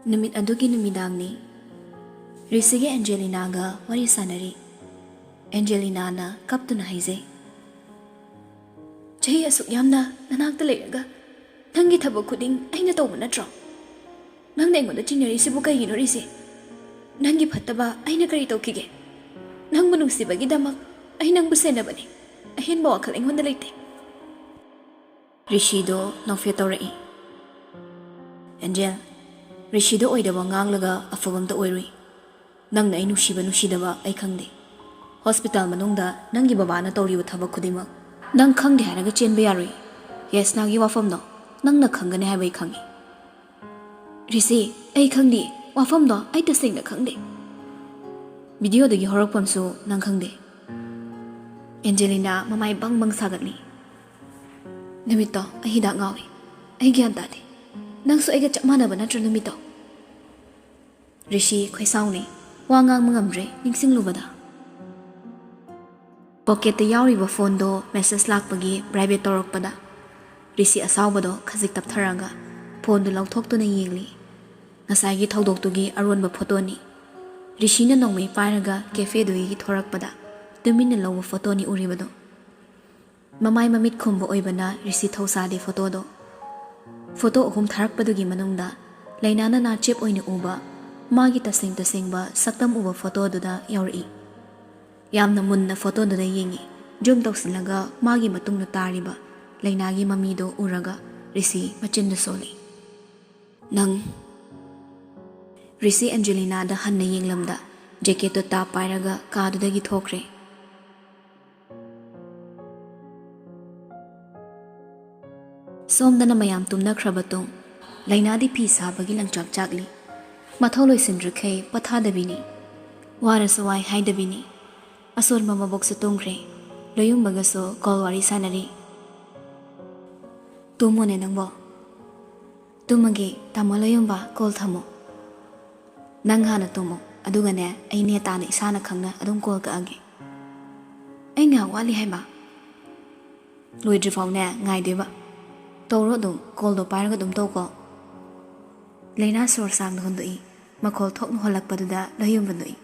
Numit adugi numidangni Risige Angelina ga wari sanari. Angelina na kaptuna haize. Chahi asuk yamna nanakta layraga nangi thabo kuding aina tawba natro. Nangna aingoda chinari sibu kaigino risi. Nangi phattaba aina kari tawkige. Nangbu nungsibagi damak ai nangbu senabani. Ahenba wakhal aingonda leite. Rishido nongfe tawrai. Angel, Rishido oidaba nganglaga afagamta oirui. Nangna ai nushiba nushidaba ai khangde. Hospital manungda nangi babana tawriba thabak khudimak nang khangde haraga chenba yarui. Yes nagi wafamdo nangna khangane haibai khangi. Risi ai khangdi wafamdo ai tasengna khangde. Video dagi horakpamsu nang khangde. Angelina mamai bang sagatli. Numito ai hidak ngawi. Ai gyan tade. Nangsu aiga chap manaba natro numito. Rishi khaisauni wa ngang mangamre ningsing lubada. Pocket yauriba phone do message lakpagi private torokpada. Rishi asawbado khazik taptharanga phone do lauthok na yengli. Ngasai gi thodok tugi Arun ba photo ni. Rishi na nongmei pairaga cafe do gi thorakpada. Tumin na lawa photo ni uribado. Mamai mamit khumbo oibana Rishi thosade photo do. Photo ahum tharakpadugi manungda lainana na chep oine uba magi taseng ba saktam uba photo do da yauri. Yamna munna photo do da yengi zoom tawsilaga magi matung na tariba lainagi mamido uraga Rishi machinda soli. Nang Rishi Angelina da hanna yenglamda jacket to ta pairaga kadu dagi thokre. Somdana mayam tumna khrabatung lainadi pi sabagi langchak chakli matholoi sindrukhe pathadabini warasawai haidabini asol mama box tungre loyung bagaso kolwari sanari tumone nangbo tumagi tamaloyung ba kol thamo nanghana tumo adugane aine tana isana khangna adum kol ka age ai nga wali haiba loidri faune ngai deba tawro dum kol do pairaga dum tawko Leina sor sang hondoi makol thok no holak paduda layum bandoi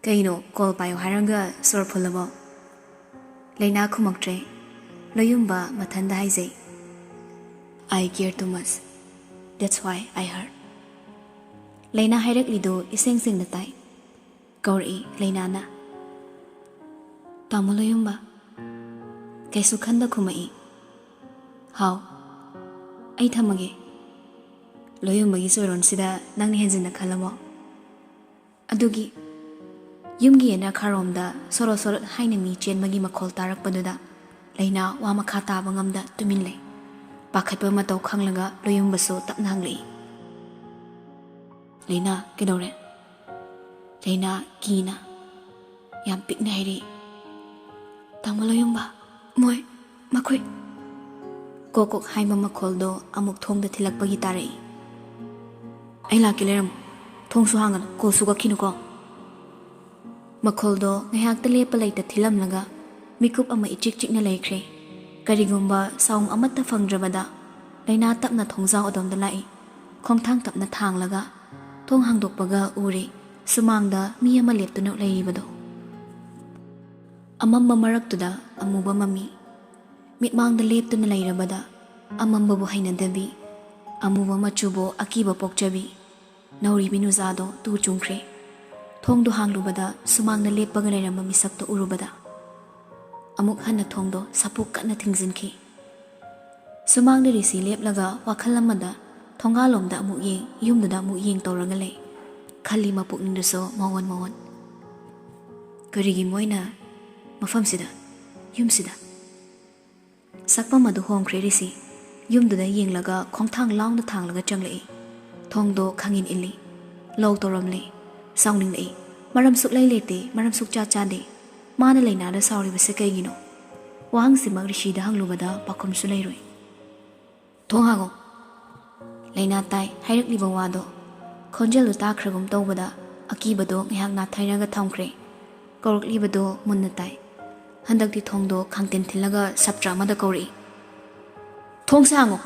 kaino kol payo haranga sor phulabo Leina khumaktre layum ba mathanda haizei I care too much that's why I heard Leina hairak lido iseng sing na tai kauri Leina na tamo layum ba kaisu khanda khumai How? Ay thamage. Loyong magi soron sida nangni henjin na khalamo. Adugi yumgi ena kharomda soro haina mi chen magi makhol tarak paduda laina wa makha ta bangamda tumin le. Pakhatpa mataw khanglaga loyong baso tapnang le. Leina kedore. Leina kina. Yam pikna hairi. Tamo loyong ba. Moy makhoi Kokok haima makoldo amuk thong da thilak pagi tarai. Ay laki leram thong su hangan ko su ka kinu ko. Makoldo ngayak ta lepa laita thilam laga mikup ama ichik chik na laikre. Karigumba saung amat ta fangrabada laina tap na thong jaw adom da lai. Khong thang tap na thang laga thong hangdok paga uri sumang da mi ama lep tu na lairibado. Amamba marak tu da amuba mami. Mitmang da lep tu na lairabada amamba bu hainadabi amuba machubo akiba pokchabi nauri binuzado tu chungkre thongdo hanglubada sumang na lep paga lairamba misak to urubada amuk hanna thongdo sapuk kana thingzinki sumang da risi lep laga wakhalamada thongalomda amuk yeng yumda amuk yeng tawraga le khali mapuk nindaso mawon karigi moina mafamsida yumsida Sakpa madu home credisi yum do da yeng laga khong thang long da thang laga changlei thong do khangin ili low toram le sounding le maram suk lai lete maram suk cha cha de mana leina da sauri ba se kai gino wang simang rishi da hanglu bada pakhum su lai roi thong ha go leina tai hairak li bawa do khonjel ta khragum to bada aki bado ngyak na thaira ga thamkre korok li bado munna tai Handak di thongdo khangten thilaga saptra mada kauri. Thong sango.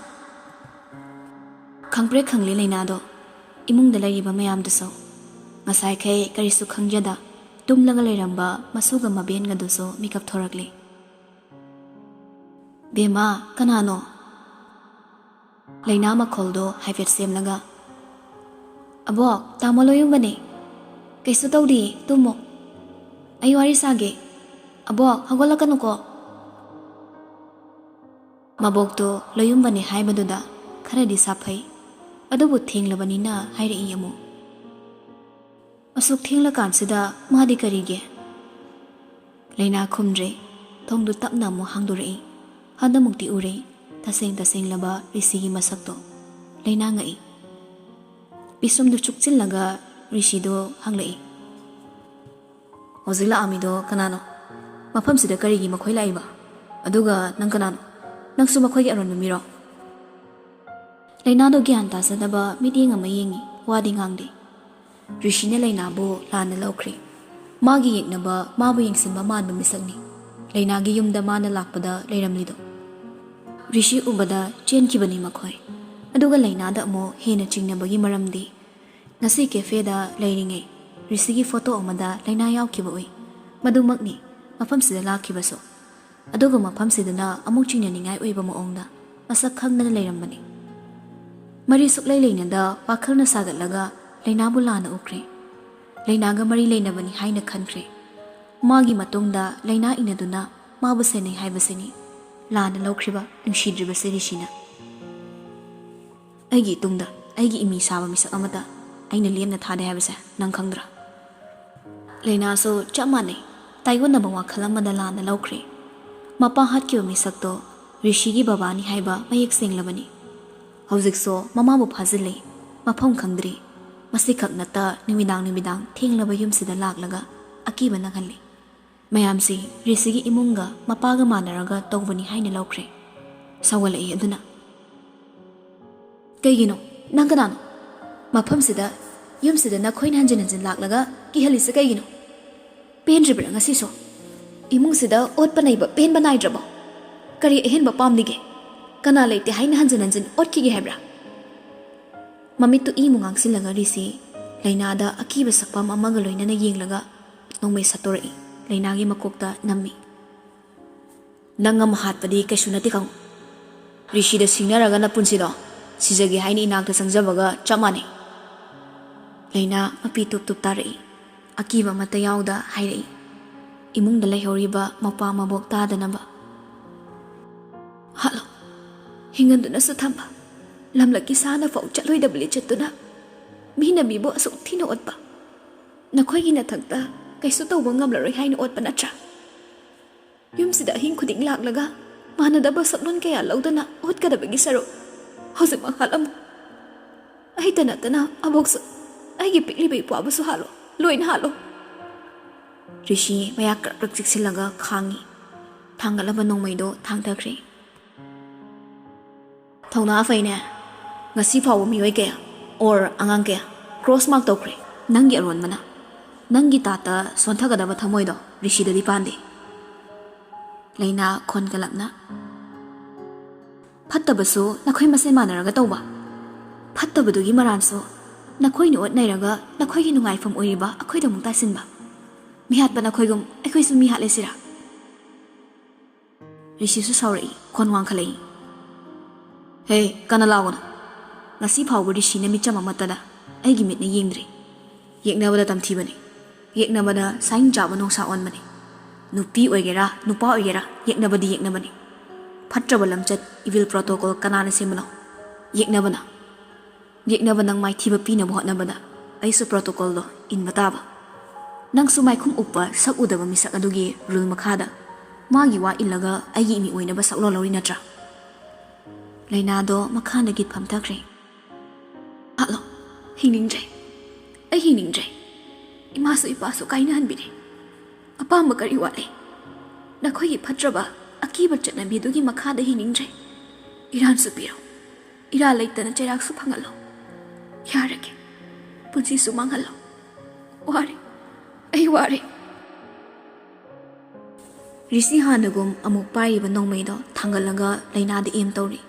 Khangpre khangli leina do imungda lairiba mayamduso ngasai khay karisu khangjada tumlaga leiramba masuga maben gaduso mikap thorakli bema kanano leina makholdo haifet semlaga abok tamo loyumbane kaisu tawdi tumo ayi wari sage abok hagolakanuko mabokto loyumbane haibaduda kharadi saphai adubu thenglabani hairei amu asuk thengla kansida madi karige leina khumdre thongdu tapna mu hangdurei hadamukti ure taseng laba risigi masakto leina ngai bisumdu chukchillaga rishido hanglei hozila amido kanano mafamsida karigi makhoi laiba aduga nang kanano nangsu makhoi aron miro leina do gyan ta sadaba meeting ama yengi wadi ngangde rishine leina bo lana laukri magi yeknaba mabu yengsinba manba misakni leina gi yumda mana lakpada leiramlido rishi ubada chenkibani makhoi aduga leina da mo hena chingnabagi maramdi ngasi cafe da leiringe risigi photo amada leina yawkiba oi madumakni mafamsida lakhibaso aduga mafamsidana amuk chingnaningai oiba maongda masak khangdana leirambani mari suklai leinada wakhalna sagatlaga leina bulana ukre leina ga mari leinabani haina khankre magi matungda leina inaduna mabu senai haibasini lana laukhriba nungshidriba serishina aigi tungda aigi imi saba misak amata aina lemna thade haibase nang khangra leina so chamane taigona ba wakhalamada lana laukhre mapa hatkyo misakto rishigi babani haiba mayek senglabani hojikso mamabu phazile mafam khangdri masikak nata nimidang thenglaba yumsida laklaga akiba nanghalli mayamsi risigi imunga mapaga manaraga tawbani haina laukre sawalai aduna kaygino nangkanano mafamsida yumsida na khoin hanjin laklaga kihalisa kaygino pendribra ngasiso imungsida otpanaiba penba naidrabo kari ehenba pamdige kana leite haina hanjin otkige hebra mamitu i mungang silaga risi leina da akiba sakpam amaga loinana yenglaga nongmei satori leina gi makokta nammi nangam hatpadi kaishunati kang rishi da singnaraga na punsido sijagi haini inakta sangjabaga chamane leina api tup tarai akiba mata yauda hairei imungda laihoriba mapa mabok tadanaba halo hinganduna su thamba lamlaki sana fau chaloi dabli chatuna mina bibo asuk thina otpa nakhoi gi na thakta kaisu tawba ngamlaroi haina otpa natra yumsida hing khuding laklaga mana daba saklon kaya laudana otkadabagi saru hozima halam aitana aboksu aigi pikli bai puabusu halo loin halo rishi mayak rakzik silaga khangi thangalaba nongmaido thangthakre thongna faine ngasi fawo mioi kaya or angang kaya cross mark tokre nangi aron mana nangi tata sonthagadaba thamoido rishidadi pande leina khon kalapna phattabasu nakhoi mase manaraga tawba phattabadugi maranso nakhoi ni otnairaga nakhoi gi nungaifam oiriba akhoi da mungta sinba mihat bana khoigum akhoi su mi hatle sira rishi su sauri khon wang khalei hey kana lawona ngasi phawbu rishi na micham amatada aigi mitna yengdri yeknabada tamthibani yeknabada sain jaba nongsa onmani nupi oigera nupa oigera yeknabani phatraba lamchat evil protocol kanana semano yeknabana nang mai thiba pina bhotnabada aisu protocol do in bataba nang su mai khum uppa sak udaba misak adugi rule makhada magi wa illaga aigi mi oinaba saklo lori natra leina do makhana git phamthakre halo hiningje ai hiningje ima su ipa su kaina hanbire apamba kari wale nakhoi gi phatraba akiba chatna bidugi makhada hiningje iran su piro ira leitana cherak su phangalo yarake punsi su manghalo ware risi hanagum amuk paiba nongmaido thangalaga leina de em tawri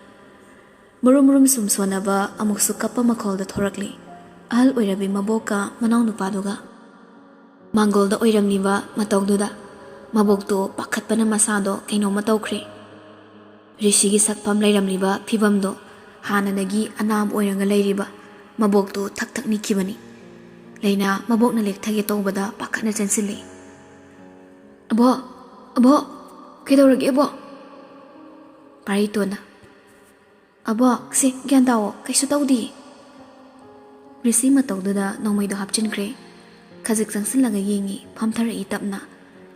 murum sum sonaba amuk su kappa makhol da thorakli ahal oirabi maboka manau nupaduga mangolda oiramliba mataududa mabokto pakhatpana masado kainoma taukhre rishigi sakpham leiramliba phibamdo hananagi anam oiraga leiriba mabokto thak thak nikibani leina mabokna lekthage tawbada pakhatna chensilli abo kedorage abo paritona abo se gyan dawo kaisu tawdi rishi matawduda nongmaido hapchinkhre khajik changsillaga yengi phamthara tapna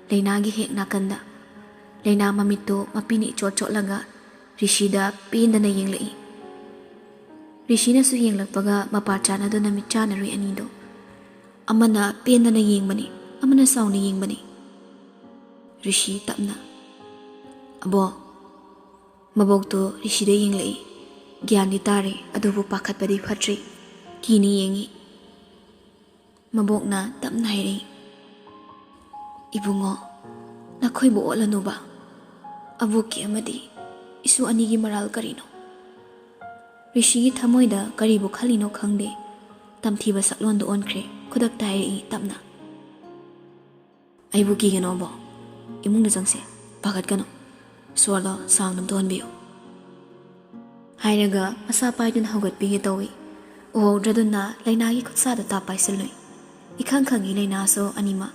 leina gi hek nakanda leina mamitto mapini chot chotlaga rishida pendana yenglai rishina su yenglakpaga mapachana do namichana ri anido amana pendana yengbani amana sauna yengbani rishi tapna abo mabokto rishida yenglai gyani tare adubu pakhatpadi phatri kini yengi mabokna tapna hairi ibungo nakhoibu olanuba abuki amadi isu anigi maral karino rishigi thamoida karibu khalino khangde tamthiba saklondo onkhre khudak tairi tapna aibu ki gano bo imungda jangse pagat gano swala sangnam donbiyo hairaga masa paidun haugat pige tawi o draduna lainagi khutsada ta paisiloi ikhang khangi laina so anima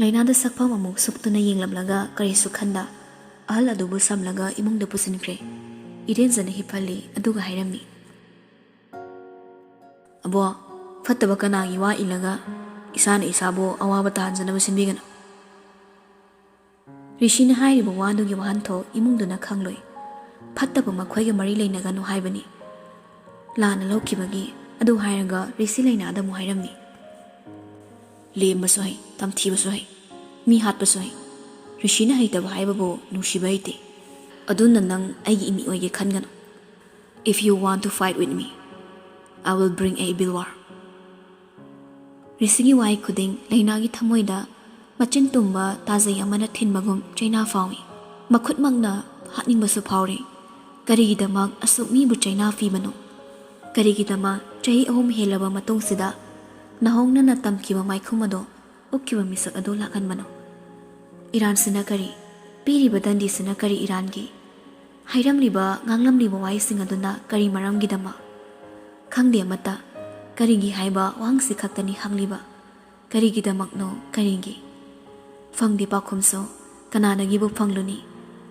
laina da sakpham amuk suktuna yenglamlaga kari sukhanda ahal adubu samlaga imungda pusinkre iren jana hipali aduga hairami abo fattaba kanagi wa ilaga isana isabo awaba tanjana basinbigana rishina hairiba wadugi wahanto imungduna khangloi fattaba makhwaiga mari leinaganu haibani lana lokibagi adu hairaga rishi laina adamu hairami lembasu hai tamthibasu hai mi hatbasu hai rishina haitaba haibabu nungsiba haite aduna nang aigi imi oige khangano if you want to fight with me I will bring a bilwar rishigi wai khuding lainagi thamoida machin tumba tazai amana thinbagum chaina fawi makhut mangna hatningbasu phawre karigidamak asuk mi bu chaina fibano karigidama chahi ahum helaba matung sida nahongna na tamkiba maikhumado ukkiba misak ado lakanbano Iran sina kari piriba dandi sina kari Iran gi hairamliba nganglamliba wai sing aduna kari maramgidama khangde mata karigi haiba wangsi khaktani hangliba karigidamakno karigi fangdi pakhumso kananagi bu fangluni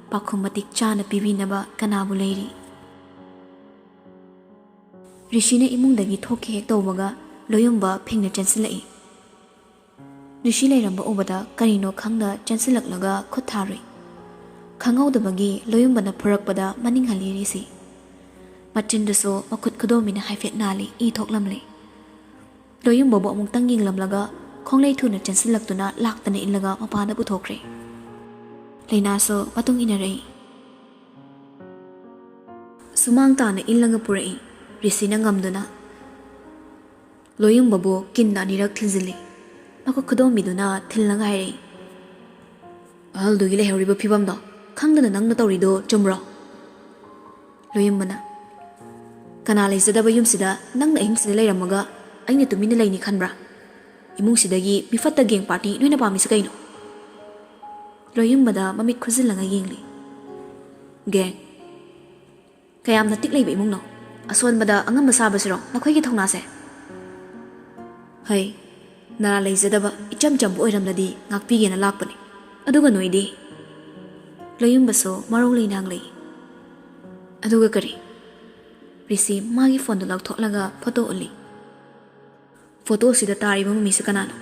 pakhum matik chana pibinaba kanabu leiri rishina imungdagi thoki hek tawbaga loyumba phingna chansilai rishi lairamba ubada karino khangda chansilaklaga khutharui khangawdabagi loyumbana phurakpada maninghali risi machindaso makhut khudomina haifet nali I thoklamle loyumba bo amuk tanging lamlaga khonglei thuna chansilaktuna laktana illaga mapana puthokre leinaso matung inarei sumang tana illaga purai risina ngamduna loyumbabu kinna nirak thilzili mako khudomiduna thilnaga hairei ahaldugi lehoriba phibamdo khangdana nangna tawrido chumro loyumbana kana leizadaba yumsida nangna ahimsida leiramaga aina tumina leini khanbra imungsidagi mifatta geng party noina pamisa kaino loyumbada mamit khuzilanga yengli geng kayamna tik leiba imungno asonbada angamba sabasiro nakhoigi thongnase hai nara leizadaba icham chambu oiramladi ngakpigena lakpani aduga noidi loyumbaso marong leinang lei aduga kari risi magi phone do lakthoklaga photo uli photo sida tariba mamisu kanano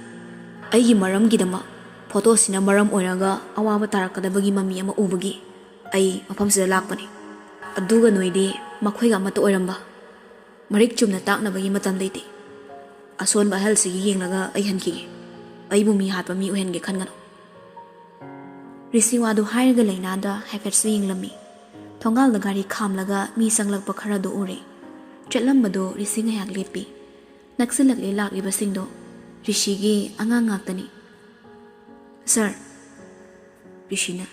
aigi maram gidama photo sina maram oiraga awaba tarakadabagi mami ama ubagi ai mafam sida lakpani aduga noidi makhoiga mata oiramba marik chumna taknabagi matam leite ason bahal sigi yenglaga ai hankige ai bu mi hatpa mi uhenge khangano risi wadu hairaga leinada haifet su yenglami thongal da gari khamlaga mi sanglakpa khara do ure chetlambado risi ngayak lepi naksilakle lakliba singdo rishigi angang ngaktani sir rishina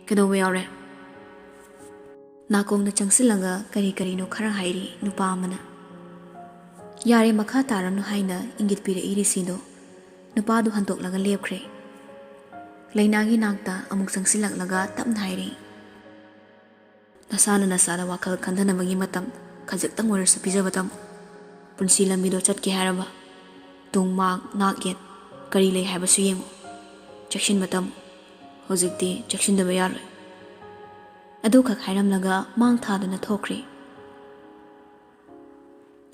kedawe yawre nakongna changsilaga kari karino khara hairi nupa amana ꯌꯥꯔꯦ ꯃꯈꯥ ꯇꯥꯔꯝꯅꯨ ꯍꯥꯏꯅ ꯏꯪꯒꯤꯠ ꯄꯤꯔꯛꯏ ꯔꯤꯁꯤꯗꯣ ꯅꯨꯄꯥꯗꯨ ꯍꯟꯇꯣꯛꯂꯒ ꯂꯦꯞꯈ꯭ꯔꯦ꯫ ꯂꯩꯅꯥꯒꯤ ꯅꯥꯛꯇ ꯑꯃꯨꯛ ꯆꯪꯁꯤꯜꯂꯛꯂꯒ ꯇꯞꯅ ꯍꯥꯏꯔꯤ, ꯅꯁꯥꯅ ꯅꯁꯥꯗ ꯋꯥꯈꯜ ꯈꯟꯊꯅꯕꯒꯤ ꯃꯇꯝ ꯈꯖꯤꯛꯇꯪ ꯑꯣꯏꯔꯁꯨ ꯄꯤꯖꯕ ꯇꯝꯃꯨ꯫ ꯄꯨꯟꯁꯤ ꯂꯝꯕꯤꯗꯣ ꯆꯠꯀꯦ ꯍꯥꯏꯔꯕ ꯇꯨꯡ ꯃꯥꯡ ꯅꯥꯛ ꯌꯦꯠ ꯀꯔꯤ ꯂꯩ ꯍꯥꯏꯕꯁꯨ ꯌꯦꯡꯉꯨ꯫ ꯆꯦꯛꯁꯤꯟꯕ ꯇꯝꯃꯨ꯫ ꯍꯧꯖꯤꯛꯇꯤ ꯆꯦꯛꯁꯤꯟꯗꯕ ꯌꯥꯔꯣꯏ꯫ ꯑꯗꯨꯈꯛ ꯍꯥꯏꯔꯝꯂꯒ ꯃꯥꯡ ꯊꯥꯗꯨꯅ ꯊꯣꯛꯈ꯭ꯔꯦ꯫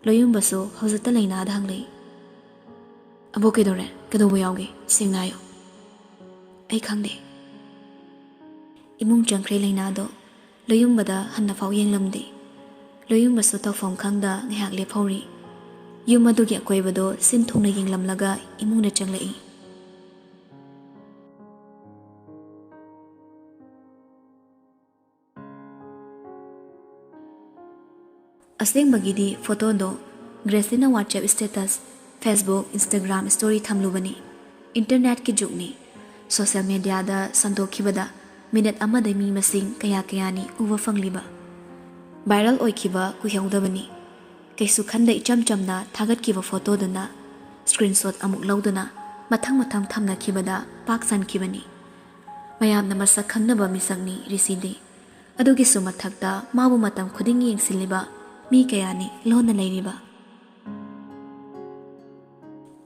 ꯂꯣꯌꯨꯝꯕꯁꯨ ꯍꯧꯖꯤꯛꯇ ꯂꯩꯅꯥꯗ ꯍꯪꯂꯛꯏ, ꯑꯕꯣꯛ ꯀꯩꯗꯧꯔꯦ? ꯀꯩꯗꯧꯕ ꯌꯥꯎꯒꯦ? ꯁꯦꯡꯅ ꯍꯥꯏꯌꯨ꯫ ꯑꯩ ꯈꯪꯗꯦ꯫ ꯏꯃꯨꯡ ꯆꯪꯈ꯭ꯔꯦ ꯂꯩꯅꯥꯗꯣ ꯂꯣꯌꯨꯝꯕꯗ ꯍꯟꯅꯐꯥꯎ ꯌꯦꯡꯂꯝꯗꯦ꯫ ꯂꯣꯌꯨꯝꯕꯁꯨ ꯇꯧꯐꯝ ꯈꯪꯗ ꯉꯥꯏꯍꯥꯛ ꯂꯦꯞꯍꯧꯔꯤ꯫ ꯌꯨꯝ ꯑꯗꯨꯒꯤ ꯑꯀꯣꯏꯕꯗꯣ ꯁꯤꯟ ꯊꯨꯡꯅ ꯌꯦꯡꯂꯝꯂꯒ ꯏꯃꯨꯡꯗ ꯆꯪꯂꯛꯏ꯫ ꯑꯁꯦꯡꯕꯒꯤꯗꯤ ꯐꯣꯇꯣꯗꯣ ꯒ꯭ꯔꯦꯁꯂꯤꯅ WhatsApp status, Facebook, Instagram story ꯊꯝꯂꯨꯕꯅꯤ꯫ ꯏꯟꯇꯔꯅꯦꯠꯀꯤ ꯖꯨꯒꯅꯤ꯫ ꯁꯣꯁꯤꯌꯦꯜ ꯃꯤꯗꯤꯌꯥꯗ ꯁꯟꯗꯣꯛꯈꯤꯕꯗ ꯃꯤꯅꯠ ꯑꯃꯗ ꯃꯤ ꯃꯁꯤꯡ ꯀꯌꯥꯅꯤ ꯎꯕ ꯐꯪꯂꯤꯕ꯫ ꯚꯥꯏꯔꯦꯜ ꯑꯣꯏꯈꯤꯕ ꯀꯨꯏꯍꯧꯗꯕꯅꯤ꯫ ꯀꯩꯁꯨ ꯈꯟꯗ ꯏꯆꯝ ꯆꯝꯅ ꯊꯥꯒꯠꯈꯤꯕ ꯐꯣꯇꯣꯗꯨꯅ ꯁ꯭ꯀ꯭ꯔꯤꯟꯁꯣꯠ ꯑꯃꯨꯛ ꯂꯧꯗꯨꯅ ꯃꯊꯪ ꯊꯝꯅꯈꯤꯕꯗ ꯄꯥꯛ ꯆꯟꯈꯤꯕꯅꯤ꯫ ꯃꯌꯥꯝꯅ ꯃꯁꯛ ꯈꯪꯅꯕ ꯃꯤꯁꯛꯅꯤ ꯔꯤꯁꯤꯗꯤ꯫ ꯑꯗꯨꯒꯤꯁꯨ ꯃꯊꯛꯇ ꯃꯥꯕꯨ ꯃꯇꯝ ꯈꯨꯗꯤꯡꯒꯤ ꯌꯦꯡꯁꯤꯜꯂꯤꯕ ꯃꯤ ꯀꯌꯥꯅꯤ ꯂꯣꯟꯅ ꯂꯩꯔꯤꯕ꯫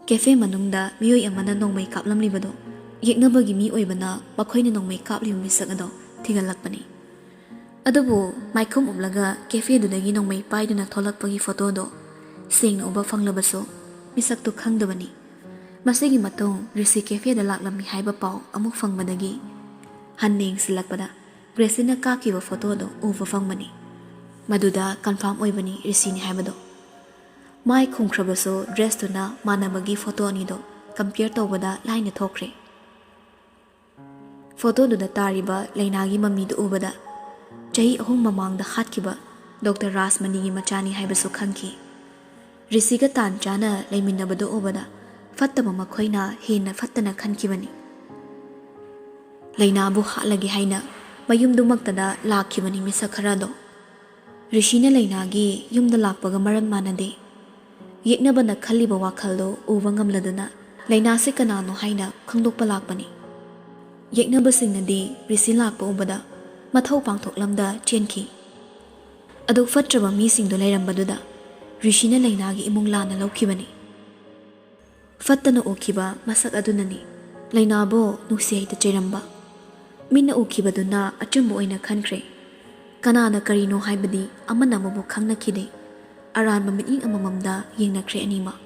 ꯀꯦꯐꯦ ꯃꯅꯨꯡꯗ ꯃꯤꯑꯣꯏ ꯑꯃꯅ ꯅꯣꯡꯃꯩ ꯀꯥꯞꯂꯝꯂꯤꯕꯗꯣ ꯌꯦꯛꯅꯕꯒꯤ ꯃꯤ ꯑꯣꯏꯕꯅ ꯃꯈꯣꯏꯅ ꯅꯣꯡꯃꯩ ꯀꯥꯞꯂꯤꯕ ꯃꯤꯁꯛ ꯑꯗꯣ ꯊꯤꯒꯠꯂꯛꯄꯅꯤ꯫ ꯑꯗꯨꯕꯨ ꯃꯥꯏꯈꯨꯝ ꯎꯞꯂꯒ ꯀꯦꯐꯦꯗꯨꯗꯒꯤ ꯅꯣꯡꯃꯩ ꯄꯥꯏꯗꯨꯅ ꯊꯣꯛꯂꯛꯄꯒꯤ ꯐꯣꯇꯣꯗꯣ ꯁꯦꯡꯅ ꯎꯕ ꯐꯪꯂꯕꯁꯨ ꯃꯤꯁꯛꯇꯨ ꯈꯪꯗꯕꯅꯤ꯫ ꯃꯁꯤꯒꯤ ꯃꯇꯨꯡ ꯔꯤꯁꯤ ꯀꯦꯐꯦꯗ ꯂꯥꯛꯂꯝꯃꯤ ꯍꯥꯏꯕ ꯄꯥꯎ ꯑꯃꯨꯛ ꯐꯪꯕꯗꯒꯤ ꯍꯟꯅ ꯌꯦꯡꯁꯤꯜꯂꯛꯄꯗ ꯒ꯭ꯔꯦꯁꯂꯤꯅ ꯀꯥꯞꯈꯤꯕ ꯐꯣꯇꯣꯗꯣ ꯎꯕ ꯐꯪꯕꯅꯤ꯫ ꯃꯗꯨꯗ ꯀꯟꯐꯥꯔꯝ ꯑꯣꯏꯕꯅꯤ ꯔꯤꯁꯤꯅꯤ ꯍꯥꯏꯕꯗꯣ꯫ ꯃꯥꯏ ꯈꯨꯝꯈ꯭ꯔꯕꯁꯨ ꯗ꯭ꯔꯦꯁꯇꯨꯅ ꯃꯥꯟꯅꯕꯒꯤ ꯐꯣꯇꯣ ꯑꯅꯤꯗꯣ ꯀꯝꯄꯤꯌꯔ ꯇꯧꯕꯗ ꯂꯥꯏꯅ ꯊꯣꯛꯈ꯭ꯔꯦ꯫ ꯐꯣꯇꯣꯗꯨꯗ ꯇꯥꯔꯤꯕ ꯂꯩꯅꯥꯒꯤ ꯃꯃꯤꯗꯨ ꯎꯕꯗ ꯆꯍꯤ 3 ꯃꯃꯥꯡꯗ ꯍꯥꯠꯈꯤꯕ ꯗꯣꯛꯇꯔ ꯔꯥꯖꯃꯅꯤꯒꯤ ꯃꯆꯥꯅꯤ ꯍꯥꯏꯕꯁꯨ ꯈꯪꯈꯤ꯫ ꯔꯤꯁꯤꯒ ꯇꯥꯟ ꯆꯥꯅ ꯂꯩꯃꯤꯟꯅꯕꯗꯨ ꯎꯕꯗ ꯐꯠꯇꯕ ꯃꯈꯣꯏꯅ ꯍꯦꯟꯅ ꯐꯠꯇꯅ ꯈꯟꯈꯤꯕꯅꯤ꯫ ꯂꯩꯅꯥꯕꯨ ꯍꯥꯠꯂꯒꯦ ꯍꯥꯏꯅ ꯃꯌꯨꯝꯗꯨꯃꯛꯇꯗ ꯂꯥꯛꯈꯤꯕꯅꯤ ꯃꯤꯁꯛ ꯈꯔꯗꯣ꯫ ꯔꯤꯁꯤꯅ ꯂꯩꯅꯥꯒꯤ ꯌꯨꯝꯗ ꯂꯥꯛꯄꯒ ꯃꯔꯟ ꯃꯥꯟꯅꯗꯦ꯫ ꯌꯦꯛꯅꯕꯅ ꯈꯜꯂꯤꯕ ꯋꯥꯈꯜꯗꯣ ꯎꯕ ꯉꯝꯂꯗꯨꯅ ꯂꯩꯅꯥꯁꯤ ꯀꯅꯥꯅꯣ ꯍꯥꯏꯅ ꯈꯪꯗꯣꯛꯄ ꯂꯥꯛꯄꯅꯤ꯫ ꯌꯦꯛꯅꯕꯁꯤꯡꯅꯗꯤ ꯔꯤꯁꯤ ꯂꯥꯛꯄ ꯎꯕꯗ ꯃꯊꯧ ꯄꯥꯡꯊꯣꯛꯂꯝꯗ ꯆꯦꯟꯈꯤ꯫ ꯑꯗꯨ ꯐꯠꯇ꯭ꯔꯕ ꯃꯤꯁꯤꯡꯗꯣ ꯂꯩꯔꯝꯕꯗꯨꯗ ꯔꯤꯁꯤꯅ ꯂꯩꯅꯥꯒꯤ ꯏꯃꯨꯡ ꯂꯥꯟꯅ ꯂꯧꯈꯤꯕꯅꯤ꯫ ꯐꯠꯇꯅ ꯎꯈꯤꯕ ꯃꯁꯛ ꯑꯗꯨꯅꯅꯤ ꯂꯩꯅꯥꯕꯨ ꯅꯨꯡꯁꯤ ꯍꯩꯇ ꯆꯩꯔꯝꯕ꯫ ꯃꯤꯅ ꯎꯈꯤꯕꯗꯨꯅ ꯑꯆꯨꯝꯕ ꯑꯣꯏꯅ ꯈꯟꯈ꯭ꯔꯦ꯫ ꯀꯅꯥꯅ ꯀꯔꯤꯅꯣ ꯍꯥꯏꯕꯗꯤ ꯑꯃꯅ ꯑꯃꯕꯨ ꯈꯪꯅꯈꯤꯗꯦ꯫ ꯑꯔꯥꯟꯕ ꯃꯤꯠꯌꯦꯡ ꯑꯃꯃꯝꯗ ꯌꯦꯡꯅꯈ꯭ꯔꯦ ꯑꯅꯤꯃꯛ꯫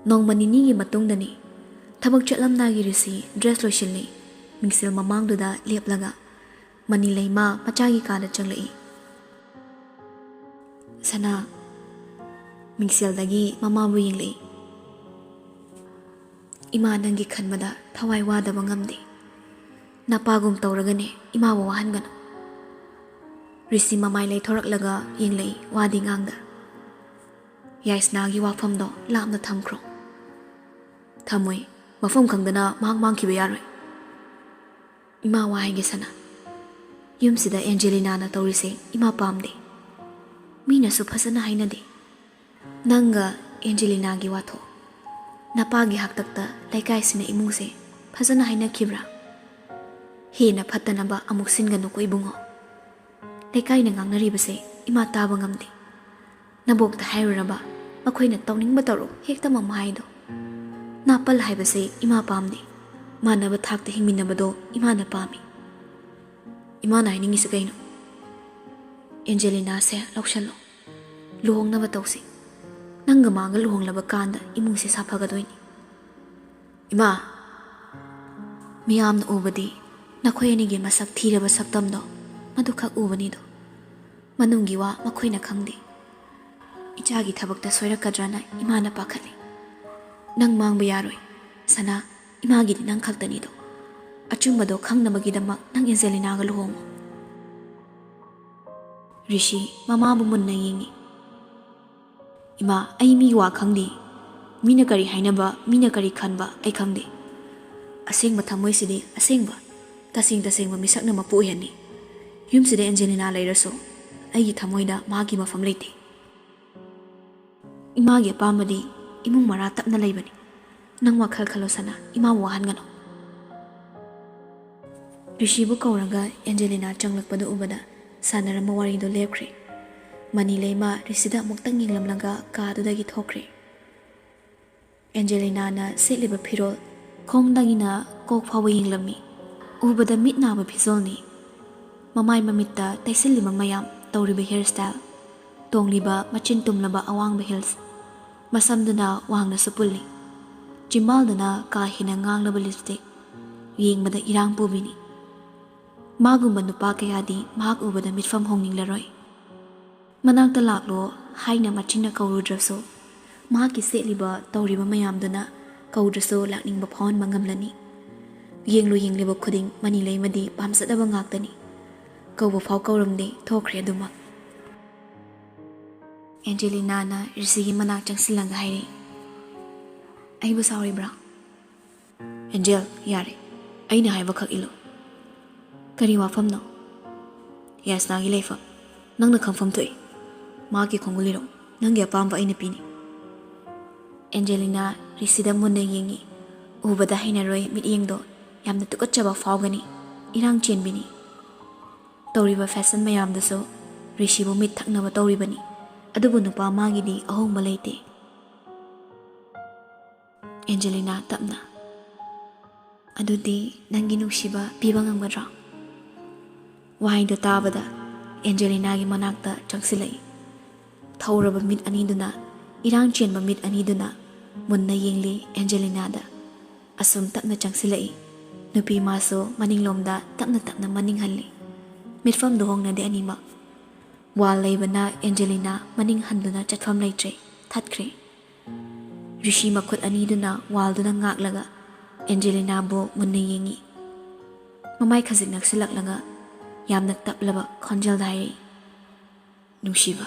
ꯅꯣꯡꯃ ꯅꯤꯅꯤꯒꯤ ꯃꯇꯨꯡꯗꯅꯤ ꯊꯕꯛ ꯆꯠꯂꯝꯗꯥꯏꯒꯤ ꯔꯤꯁꯤ ꯗ꯭ꯔꯦꯁ ꯂꯣꯏꯁꯤꯜꯂꯤ꯫ ꯃꯤꯡꯁꯦꯜ ꯃꯃꯥꯡꯗꯨꯗ ꯂꯦꯞꯂꯒ ꯃꯅꯤ ꯂꯩꯃ ꯃꯆꯥꯒꯤ ꯀꯥꯗ ꯆꯪꯂꯛꯏ꯫ ꯁꯅꯥ ꯃꯤꯡꯁꯦꯜꯗꯒꯤ ꯃꯃꯥꯕꯨ ꯌꯦꯡꯂꯛꯏ꯫ ꯏꯃꯥ ꯅꯪꯒꯤ ꯈꯟꯕꯗ ꯊꯋꯥꯏ ꯋꯥꯗꯕ ꯉꯝꯗꯦ꯫ ꯅꯄꯥꯒꯨꯝ ꯇꯧꯔꯒꯅꯦ ꯏꯃꯥꯕꯨ ꯋꯥꯍꯟꯒꯅꯨ꯫ ꯔꯤꯁꯤ ꯃꯃꯥꯏ ꯂꯩꯊꯣꯔꯛꯂꯒ ꯌꯦꯡꯂꯛꯏ ꯋꯥꯗꯤ ꯉꯥꯡꯗ꯫ ꯌꯥꯏꯁꯅꯥꯒꯤ ꯋꯥꯐꯝꯗꯣ ꯂꯥꯞꯅ ꯊꯝꯈ꯭ꯔꯣ꯫ ꯊꯝꯃꯣꯏ, ꯃꯐꯝ ꯈꯪꯗꯅ ꯃꯍꯥꯛ ꯃꯥꯡꯈꯤꯕ ꯌꯥꯔꯣꯏ꯫ ꯏꯃꯥ ꯋꯥ ꯍꯥꯏꯒꯦ ꯁꯅꯥ, ꯌꯨꯝꯁꯤꯗ ꯑꯦꯟꯖꯦꯂꯤꯅꯥꯅ ꯇꯧꯔꯤꯁꯦ ꯏꯃꯥ ꯄꯥꯝꯗꯦ꯫ ꯃꯤꯅꯁꯨ ꯐꯖꯅ ꯍꯥꯏꯅꯗꯦ꯫ ꯅꯪꯒ ꯑꯦꯟꯖꯦꯂꯤꯅꯥꯒꯤ ꯋꯥꯊꯣꯛ, ꯅꯄꯥꯒꯤ ꯍꯥꯛꯇꯛꯇ ꯂꯩꯀꯥꯏꯁꯤꯅ ꯏꯃꯨꯡꯁꯦ ꯐꯖꯅ ꯍꯥꯏꯅꯈꯤꯕ꯭ꯔꯥ? ꯍꯦꯟꯅ ꯐꯠꯇꯅꯕ ꯑꯃꯨꯛ ꯁꯤꯟꯒꯅꯨꯀꯣ ꯏꯕꯨꯡꯉꯣ꯫ ꯂꯩꯀꯥꯏꯅ ꯉꯥꯡꯅꯔꯤꯕꯁꯦ ꯏꯃꯥ ꯇꯥꯕ ꯉꯝꯗꯦ꯫ ꯅꯕꯣꯛꯇ ꯍꯥꯏꯔꯨꯔꯕ ꯃꯈꯣꯏꯅ ꯇꯧꯅꯤꯡꯕ ꯇꯧꯔꯣ ꯍꯦꯛꯇ ꯃꯝ ꯍꯥꯏꯗꯣ꯫ ꯅꯥꯄꯜ ꯍꯥꯏꯕꯁꯦ ꯏꯃꯥ ꯄꯥꯝꯗꯦ꯫ ꯃꯥꯟꯅꯕ ꯊꯥꯛꯇ ꯍꯤꯡꯃꯤꯟꯅꯕꯗꯣ ꯏꯃꯥꯅ ꯄꯥꯝꯃꯤ꯫ ꯏꯃꯥꯅ ꯍꯥꯏꯅꯤꯡꯉꯤꯁꯦ ꯀꯩꯅꯣ? ꯑꯦꯟꯖꯦꯂꯤꯅꯥꯁꯦ ꯂꯧꯁꯜꯂꯣ, ꯂꯨꯍꯣꯡꯅꯕ ꯇꯧꯁꯤ꯫ ꯅꯪꯒ ꯃꯥꯒ ꯂꯨꯍꯣꯡꯂꯕ ꯀꯥꯟꯗ ꯏꯃꯨꯡꯁꯦ ꯁꯥꯐꯒꯗꯣꯏꯅꯤ꯫ ꯏꯃꯥ, ꯃꯤꯌꯥꯝꯅ ꯎꯕꯗꯤ ꯅꯈꯣꯏ ꯑꯅꯤꯒꯤ ꯃꯁꯛ ꯊꯤꯔꯕ ꯁꯛꯇꯝꯗꯣ ꯃꯗꯨꯈꯛ ꯎꯕꯅꯤꯗꯣ꯫ ꯃꯅꯨꯡꯒꯤ ꯋꯥ ꯃꯈꯣꯏꯅ ꯈꯪꯗꯦ꯫ ꯏꯆꯥꯒꯤ ꯊꯕꯛꯇ ꯁꯣꯏꯔꯛꯀꯗ꯭ꯔꯅ ꯏꯃꯥꯅ ꯄꯥꯈꯠꯂꯤ꯫ ꯅꯪ ꯃꯥꯡꯕ ꯌꯥꯔꯣꯏ ꯁꯅꯥ, ꯏꯃꯥꯒꯤꯗꯤ ꯅꯪ ꯈꯛꯇꯅꯤꯗꯣ꯫ ꯑꯆꯨꯝꯕꯗꯣ ꯈꯪꯅꯕꯒꯤꯗꯃꯛ ꯅꯪ ꯑꯦꯟꯖꯦꯂꯤꯅꯥꯒ ꯂꯨꯍꯣꯡꯉꯨ꯫ ꯔꯤꯁꯤ ꯃꯃꯥꯕꯨ ꯃꯨꯟꯅ ꯌꯦꯡꯉꯤ꯫ ꯏꯃꯥ, ꯑꯩ ꯃꯤ ꯋꯥ ꯈꯪꯗꯦ꯫ ꯃꯤꯅ ꯀꯔꯤ ꯍꯥꯏꯅꯕ, ꯃꯤꯅ ꯀꯔꯤ ꯈꯟꯕ ꯑꯩ ꯈꯪꯗꯦ꯫ ꯑꯁꯦꯡꯕ ꯊꯃꯣꯏꯁꯤꯗꯤ ꯑꯁꯦꯡꯕ, ꯇꯁꯦꯡꯕ ꯃꯤꯁꯛꯅ ꯃꯄꯨ ꯑꯣꯏꯍꯟꯅꯤ ꯌꯨꯝꯁꯤꯗ ꯑꯦꯟꯖꯦꯂꯤꯅꯥ ꯂꯩꯔꯁꯨ ꯑꯩꯒꯤ ꯊꯃꯣꯏꯗ ꯃꯥꯒꯤ ꯃꯐꯝ ꯂꯩꯇꯦ ꯏꯃꯥꯒꯤ ꯑꯄꯥꯝꯕꯗꯤ ꯏꯃꯨꯡ ꯃꯔꯥ ꯇꯞꯅ ꯂꯩꯕꯅꯤ ꯅꯪ ꯋꯥꯈꯜ ꯈꯜꯂꯣ ꯁꯅꯥ ꯏꯃꯥꯕꯨ ꯋꯥꯍꯟꯒꯅꯨ ꯔꯤꯁꯤꯕꯨ ꯀꯧꯔꯒ ꯑꯦꯟꯖꯦꯂꯤꯅꯥ ꯆꯪꯂꯛꯄꯗ ꯎꯕꯗ ꯁꯥꯟꯅꯔꯝꯕ ꯋꯥꯔꯤꯗꯣ ꯂꯦꯞꯈ꯭ꯔꯦ ꯃꯅꯤꯂꯩꯃ ꯔꯤꯁꯤꯗ ꯑꯃꯨꯛꯇꯪ ꯌꯦꯡꯂꯝꯂꯒ ꯀꯥꯗꯨꯗꯒꯤ ꯊꯣꯛꯈ꯭ꯔꯦ ꯑꯦꯟꯖꯦꯂꯤꯅꯥꯅ ꯁꯦꯠꯂꯤꯕ ꯐꯤꯔꯣꯜ ꯈꯣꯡꯗꯒꯤꯅ ꯀꯣꯛ ꯐꯥꯎꯕ ꯌꯦꯡꯂꯝꯃꯤ ꯎꯕꯗ ꯃꯤꯠ ꯅꯥꯕ ꯐꯤꯖꯣꯜꯅꯤ ꯃꯃꯥꯏ ꯃꯃꯤꯠꯇ ꯇꯩꯁꯤꯜꯂꯤꯕ ꯃꯌꯥꯝ ꯇꯧꯔꯤꯕ ꯍꯦꯌꯔ ꯁ꯭ꯇꯥꯏꯜ ꯇꯣꯡꯂꯤꯕ ꯃꯆꯤꯟ ꯇꯨꯝꯂꯕ ꯑꯋꯥꯡꯕ ꯍꯤꯜꯁ ꯃꯁꯝꯗꯨꯅ ꯋꯥꯡꯅꯁꯨ ꯄꯨꯜꯂꯤ ꯆꯤꯝꯕꯥꯜꯗꯨꯅ ꯀꯥ ꯍꯦꯟꯅ ꯉꯥꯡꯂꯕ ꯂꯤꯞꯁꯇꯤꯛ ꯌꯦꯡꯕꯗ ꯏꯔꯥꯡ ꯄꯨꯕꯤꯅꯤ ꯃꯥꯒꯨꯝꯕ ꯅꯨꯄꯥ ꯀꯌꯥꯗꯤ ꯃꯍꯥꯛ ꯎꯕꯗ ꯃꯤꯠꯐꯝ ꯍꯣꯡꯅꯤꯡꯂꯔꯣꯏ ꯃꯅꯥꯛꯇ ꯂꯥꯛꯂꯣ ꯍꯥꯏꯅ ꯃꯆꯤꯟꯅ ꯀꯧꯔꯨꯗ꯭ꯔꯁꯨ ꯃꯍꯥꯛꯀꯤ ꯁꯦꯠꯂꯤꯕ ꯇꯧꯔꯤꯕ ꯃꯌꯥꯝꯗꯨꯅ ꯀꯧꯗ꯭ꯔꯁꯨ ꯂꯥꯛꯅꯤꯡꯕ ꯐꯥꯎꯍꯟꯕ ꯉꯝꯂꯅꯤ ꯌꯦꯡꯂꯤꯕ ꯈꯨꯗꯤꯡ ꯃꯅꯤꯂꯩꯃꯗꯤ ꯄꯥꯝꯖꯗꯕ ꯉꯥꯛꯇꯅꯤ ꯀꯧꯕ ꯐꯥꯎ ꯀꯧꯔꯝꯗꯦ ꯊꯣꯛꯈ꯭ꯔꯦ ꯑꯗꯨꯃꯛ ꯑꯦꯟꯖꯦꯂꯤꯅꯥꯅ ꯔꯤꯁꯤꯒꯤ ꯃꯅꯥꯛ ꯆꯪꯁꯤꯜꯂꯒ ꯍꯥꯏꯔꯤ ꯑꯩꯕꯨ ꯁꯥꯎꯔꯤꯕ꯭ꯔꯥ ꯑꯦꯟꯖꯦꯜ ꯌꯥꯔꯦ ꯑꯩꯅ ꯍꯥꯏꯕꯈꯛ ꯏꯜꯂꯨ ꯀꯔꯤ ꯋꯥꯐꯝꯅꯣ ꯌꯥꯁꯅꯥꯒꯤ ꯂꯩꯐꯝ ꯅꯪꯅ ꯈꯪꯐꯝ ꯊꯣꯛꯏ ꯃꯥꯒꯤ ꯈꯣꯡꯒꯨꯜ ꯂꯤꯔꯛ ꯅꯪꯒꯤ ꯑꯄꯥꯝꯕ ꯑꯩꯅ ꯄꯤꯅꯤ ꯑꯦꯟꯖꯦꯂꯤꯅꯥ ꯔꯤꯁꯤꯗ ꯃꯨꯟꯅ ꯌꯦꯡꯉꯤ ꯎꯕꯗ ꯍꯩꯅꯔꯣꯏ ꯃꯤꯠꯌꯦꯡꯗꯣ ꯌꯥꯝꯅ ꯇꯨꯀꯠꯆꯕ ꯐꯥꯎꯒꯅꯤ ꯏꯔꯥꯡ ꯆꯦꯟꯕꯤꯅꯤ ꯇꯧꯔꯤꯕ ꯐꯦꯁꯟ ꯃꯌꯥꯝꯗꯁꯨ ꯔꯤꯁꯤꯕꯨ ꯃꯤꯠ ꯊꯛꯅꯕ ꯇꯧꯔꯤꯕꯅꯤ ꯑꯗꯨꯕꯨ ꯅꯨꯄꯥ ꯃꯥꯒꯤꯗꯤ ꯑꯍꯣꯡꯕ ꯂꯩꯇꯦ ꯑꯦꯟꯖꯦꯂꯤꯅꯥ ꯇꯞꯅ ꯑꯗꯨꯗꯤ ꯅꯪꯒꯤ ꯅꯨꯡꯁꯤꯕ ꯄꯤꯕ ꯉꯝꯒꯗ꯭ꯔꯥ ꯋꯥꯍꯩꯗꯣ ꯇꯥꯕꯗ ꯑꯦꯟꯖꯦꯂꯤꯅꯥꯒꯤ ꯃꯅꯥꯛꯇ ꯆꯪꯁꯤꯜꯂꯛꯏ ꯊꯧꯔꯕ ꯃꯤꯠ ꯑꯅꯤꯗꯨꯅ ꯏꯔꯥꯡ ꯆꯦꯟꯕ ꯃꯤꯠ ꯑꯅꯤꯗꯨꯅ ꯃꯨꯟꯅ ꯌꯦꯡꯂꯤ ꯑꯦꯟꯖꯦꯂꯤꯅꯥꯗ ꯑꯁꯨꯝ ꯇꯞꯅ ꯆꯪꯁꯤꯜꯂꯛꯏ ꯅꯨꯄꯤ ꯃꯥꯁꯨ ꯃꯅꯤꯡꯂꯣꯝꯗ ꯇꯞꯅ ꯃꯅꯤꯡ ꯍꯜꯂꯤ ꯃꯤꯠꯐꯝꯗꯨ ꯍꯣꯡꯅꯗꯦ ꯑꯅꯤꯃꯛ ꯋꯥꯜ ꯂꯩꯕꯅ ꯑꯦꯟꯖꯦꯂꯤꯅꯥ ꯃꯅꯤꯡ ꯍꯟꯗꯨꯅ ꯆꯠꯐꯝ ꯂꯩꯇ꯭ꯔꯦ ꯊꯠꯈ꯭ꯔꯦ ꯔꯤꯁꯤ ꯃꯈꯨꯠ ꯑꯅꯤꯗꯨꯅ ꯋꯥꯜꯗꯨꯅ ꯉꯥꯛꯂꯒ ꯑꯦꯟꯖꯦꯂꯤꯅꯥꯕꯨ ꯃꯨꯟꯅ ꯌꯦꯡꯉꯤ ꯃꯃꯥꯏ ꯈꯖꯤꯛ ꯅꯛꯁꯤꯜꯂꯛꯂꯒ ꯌꯥꯝꯅ ꯇꯞꯂꯕ ꯈꯣꯟꯖꯦꯜꯗ ꯍꯥꯏꯔꯛꯏ ꯅꯨꯡꯁꯤꯕ